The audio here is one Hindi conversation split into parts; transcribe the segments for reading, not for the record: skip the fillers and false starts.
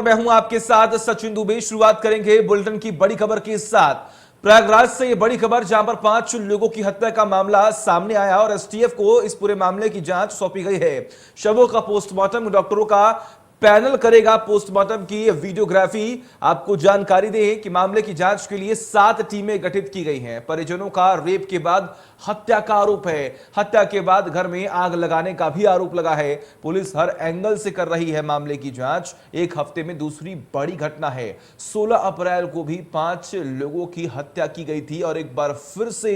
मैं हूं आपके साथ सचिन दुबे। शुरुआत करेंगे बुलेटिन की बड़ी खबर के साथ। प्रयागराज से ये बड़ी खबर, जहां पर 5 लोगों की हत्या का मामला सामने आया और एसटीएफ को इस पूरे मामले की जांच सौंपी गई है। शवों का पोस्टमार्टम डॉक्टरों का पैनल करेगा। पोस्टमार्टम की वीडियोग्राफी। आपको जानकारी दें कि मामले की जांच के लिए 7 टीमें गठित की गई हैं। परिजनों का रेप के बाद हत्या का आरोप है। हत्या के बाद घर में आग लगाने का भी आरोप लगा है। पुलिस हर एंगल से कर रही है मामले की जांच। एक हफ्ते में दूसरी बड़ी घटना है। 16 अप्रैल को भी 5 लोगों की हत्या की गई थी और एक बार फिर से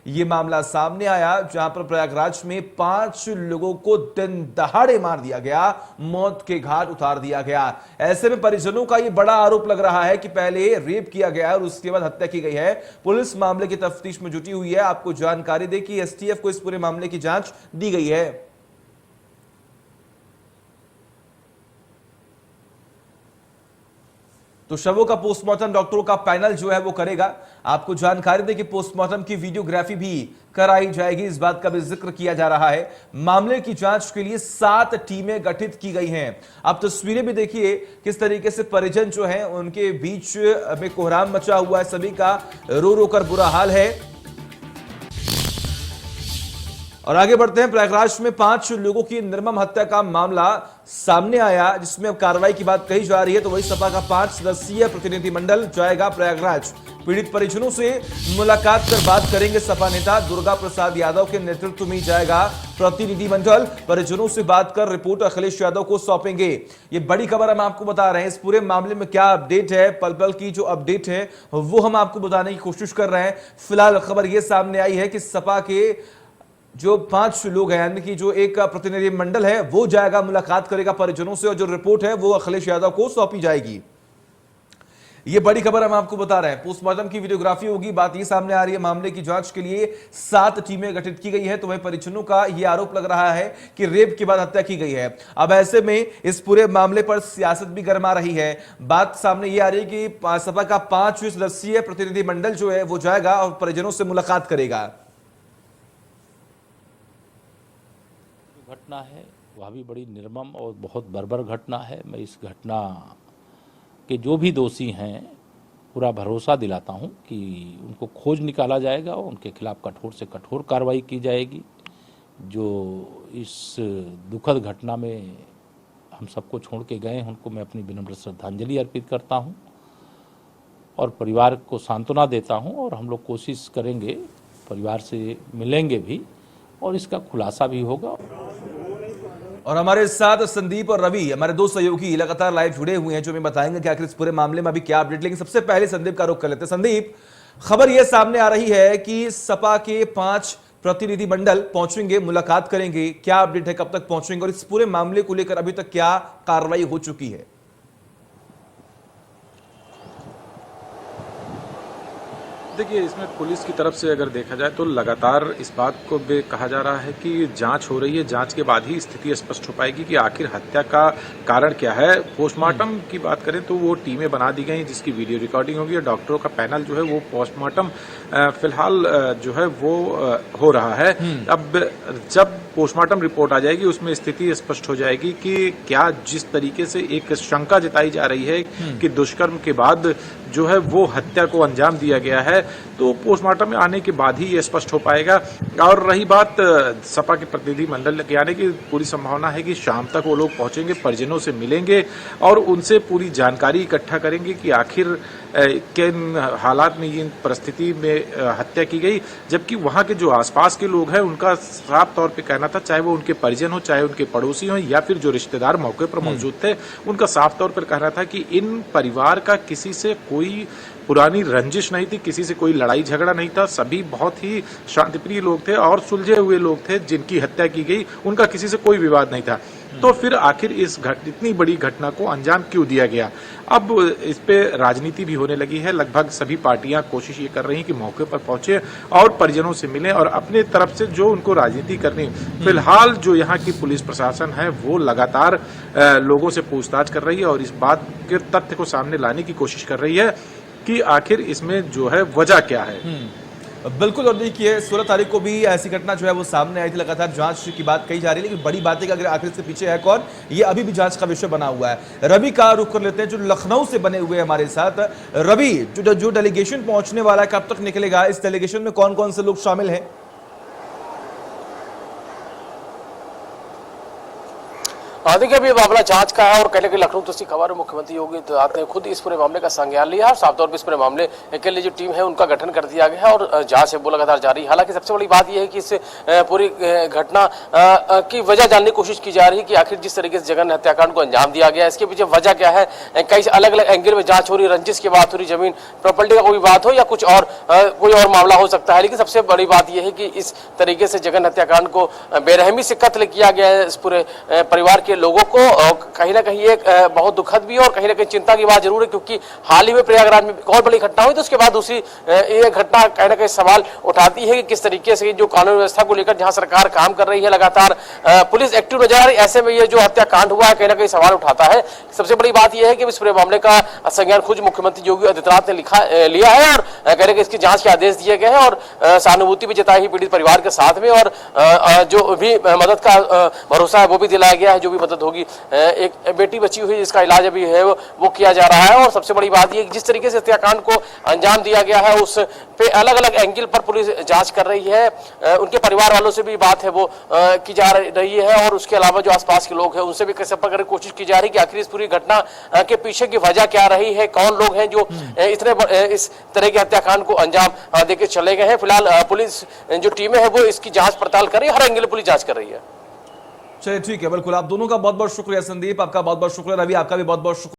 यह मामला सामने आया, जहां पर प्रयागराज में 5 लोगों को दिन दहाड़े मार दिया गया, मौत के घाट उतार दिया गया। ऐसे में परिजनों का यह बड़ा आरोप लग रहा है कि पहले रेप किया गया और उसके बाद हत्या की गई है। पुलिस मामले की तफ्तीश में जुटी हुई है। आपको जानकारी दे कि एसटीएफ को इस पूरे मामले की जांच दी गई है। तो शवों का पोस्टमार्टम डॉक्टरों का पैनल जो है वो करेगा। आपको जानकारी दे कि पोस्टमार्टम की वीडियोग्राफी भी कराई जाएगी। इस बात का भी जिक्र किया जा रहा है। मामले की जांच के लिए 7 टीमें गठित की गई हैं। आप तस्वीरें भी देखिए किस तरीके से परिजन जो हैं उनके बीच में कोहराम मचा हुआ है। सभी का रो रो कर बुरा हाल है। और आगे बढ़ते हैं। प्रयागराज में 5 लोगों की निर्मम हत्या का मामला सामने आया, जिसमें अब कार्रवाई की बात कही जा रही है। तो वही सपा का 5 सदस्यीय प्रतिनिधिमंडल जाएगा प्रयागराज। पीड़ित परिजनों से मुलाकात कर बात करेंगे। सपा नेता दुर्गा प्रसाद यादव के नेतृत्व में जाएगा प्रतिनिधिमंडल। परिजनों से बात कर रिपोर्ट अखिलेश यादव को सौंपेंगे। ये बड़ी खबर हम आपको बता रहे हैं। इस पूरे मामले में क्या अपडेट है, पल पल की जो अपडेट है वो हम आपको बताने की कोशिश कर रहे हैं। फिलहाल खबर यह सामने आई है कि सपा के जो 5 लोग हैं, यानी कि जो एक प्रतिनिधि मंडल है वो जाएगा, मुलाकात करेगा परिजनों से और जो रिपोर्ट है वो अखिलेश यादव को सौंपी जाएगी। ये बड़ी खबर हम आपको बता रहे हैं। पोस्टमार्टम की वीडियोग्राफी होगी। बात ये सामने आ रही है, मामले की जांच के लिए 7 टीमें गठित की गई है। तो वही परिजनों का यह आरोप लग रहा है कि रेप के बाद हत्या की गई है। अब ऐसे में इस पूरे मामले पर सियासत भी गरमा रही है। बात सामने ये आ रही है कि सपा का 5 सदस्यीय प्रतिनिधिमंडल जो है वो जाएगा और परिजनों से मुलाकात करेगा। घटना है वह भी बड़ी निर्मम और बहुत बर्बर घटना है। मैं इस घटना के जो भी दोषी हैं पूरा भरोसा दिलाता हूं कि उनको खोज निकाला जाएगा और उनके खिलाफ कठोर से कठोर कार्रवाई की जाएगी। जो इस दुखद घटना में हम सबको छोड़ के गए हैं उनको मैं अपनी विनम्र श्रद्धांजलि अर्पित करता हूं और परिवार को सांत्वना देता हूं। और हम लोग कोशिश करेंगे, परिवार से मिलेंगे भी और इसका खुलासा भी होगा। और हमारे साथ संदीप और रवि, हमारे 2 सहयोगी लगातार लाइव जुड़े हुए हैं, जो हमें बताएंगे कि आखिर इस पूरे मामले में अभी क्या अपडेट। लेकिन सबसे पहले संदीप का रुख कर लेते हैं। संदीप, खबर यह सामने आ रही है कि सपा के 5 प्रतिनिधिमंडल पहुंचेंगे, मुलाकात करेंगे। क्या अपडेट है, कब तक पहुंचेंगे और इस पूरे मामले को लेकर अभी तक क्या कार्रवाई हो चुकी है? देखिए, इसमें पुलिस की तरफ से अगर देखा जाए तो लगातार इस बात को भी कहा जा रहा है कि जांच हो रही है। जांच के बाद ही स्थिति स्पष्ट हो पाएगी कि आखिर हत्या का कारण क्या है। पोस्टमार्टम की बात करें तो वो टीमें बना दी गई जिसकी वीडियो रिकॉर्डिंग होगी और डॉक्टरों का पैनल जो है वो पोस्टमार्टम फिलहाल जो है वो हो रहा है। अब जब पोस्टमार्टम रिपोर्ट आ जाएगी उसमें स्थिति स्पष्ट हो जाएगी कि क्या जिस तरीके से एक शंका जताई जा रही है कि दुष्कर्म के बाद जो है वो हत्या को अंजाम दिया गया है, तो पोस्टमार्टम में आने के बाद ही ये स्पष्ट हो पाएगा। और रही बात सपा के प्रतिनिधि मंडल के आने की, पूरी संभावना है कि शाम तक वो लोग पहुंचेंगे, परिजनों से मिलेंगे और उनसे पूरी जानकारी इकट्ठा करेंगे कि आखिर किन हालात में, इन परिस्थिति में हत्या की गई। जबकि वहां के जो आसपास के लोग हैं उनका साफ तौर पे कहना था, चाहे वो उनके परिजन हो, चाहे उनके पड़ोसी हो या फिर जो रिश्तेदार मौके पर मौजूद थे, उनका साफ तौर पर कहना था कि इन परिवार का किसी से कोई पुरानी रंजिश नहीं थी, किसी से कोई लड़ाई झगड़ा नहीं था। सभी बहुत ही शांतिप्रिय लोग थे और सुलझे हुए लोग थे। जिनकी हत्या की गई उनका किसी से कोई विवाद नहीं था। तो फिर आखिर इतनी बड़ी घटना को अंजाम क्यों दिया गया? अब इस पे राजनीति भी होने लगी है। लगभग सभी पार्टियां कोशिश ये कर रही हैं कि मौके पर पहुंचे और परिजनों से मिलें और अपने तरफ से जो उनको राजनीति करनी। फिलहाल जो यहाँ की पुलिस प्रशासन है वो लगातार लोगों से पूछताछ कर रही है और इस बात के तथ्य को सामने लाने की कोशिश कर रही है कि आखिर इसमें जो है वजह क्या है। बिल्कुल। और देखिए 16 तारीख को भी ऐसी घटना जो है वो सामने आई थी, लगातार जांच की बात कही जा रही है, लेकिन बड़ी बात है कि अगर आखिर इसके पीछे है कौन, ये अभी भी जांच का विषय बना हुआ है। रवि का रुख कर लेते हैं जो लखनऊ से बने हुए हमारे साथ। रवि, जो डेलीगेशन पहुंचने वाला है कब तक निकलेगा, इस डेलीगेशन में कौन कौन से लोग शामिल हैं? देखिए अभी मामला जांच का है और कहीं ना कहीं लखनऊ से खबर है, मुख्यमंत्री योगी आदित्यनाथ ने खुद इस पूरे मामले का संज्ञान लिया और साफ तौर पर इस पूरे मामले के लिए जो टीम है उनका गठन कर दिया गया है और जांच है वो लगातार जारी है। हालांकि सबसे बड़ी बात यह है कि इस पूरी घटना की वजह जानने की कोशिश की जा रही है कि आखिर जिस तरीके से जघन्य हत्याकांड को अंजाम दिया गया इसके पीछे वजह क्या है। कई अलग अलग एंगल में जांच हो रही, रंजिश की बात हो रही, जमीन प्रॉपर्टी का कोई बात हो या कुछ और कोई और मामला हो सकता है। लेकिन सबसे बड़ी बात यह है कि इस तरीके से जघन्य हत्याकांड को बेरहमी से कत्ल किया गया है इस पूरे परिवार के लोगों को, कहीं ना कहीं एक बहुत दुखद भी है और कहीं ना कहीं चिंता की बात जरूर है, क्योंकि हाल ही में प्रयागराज में बहुत बड़ी घटना हुई तो उसके बाद दूसरी ये घटना कहीं ना कहीं सवाल उठाती है कि किस तरीके से जो कानून व्यवस्था को लेकर जहां सरकार काम कर रही है, लगातार पुलिस एक्टिव नजर आ रही है, ऐसे में ये जो हत्याकांड हुआ है कहीं ना कहीं सवाल उठाता है। सबसे बड़ी बात यह है कि इस पूरे मामले का संज्ञान खुद मुख्यमंत्री योगी आदित्यनाथ ने लिया है और कहीं ना कहीं इसकी जांच के आदेश दिए गए हैं और सहानुभूति भी जताई है पीड़ित परिवार के साथ में और जो भी मदद का भरोसा है वो भी दिलाया गया है, जो भी मदद होगी। एक बेटी बची हुई जिसका इलाज अभी है वो किया जा रहा है और सबसे बड़ी बात यह जिस तरीके से हत्याकांड को अंजाम दिया गया है उस पे अलग अलग एंगल पर पुलिस जांच कर रही है। उनके परिवार वालों से भी बात है वो की जा रही है और उसके अलावा जो आसपास के लोग हैं उनसे भी संपर्क करने की कोशिश की जा रही है कि आखिर इस पूरी घटना के पीछे की वजह क्या रही है, कौन लोग हैं जो इतने इस तरह के हत्याकांड को अंजाम देके चले गए हैं। फिलहाल पुलिस जो टीमें हैं वो इसकी जांच पड़ताल कर रही है, हर एंगल पुलिस जांच कर रही है। चलिए ठीक है, बिल्कुल। आप दोनों का बहुत बहुत शुक्रिया। संदीप आपका बहुत बहुत शुक्रिया, रवि आपका भी बहुत बहुत शुक्रिया।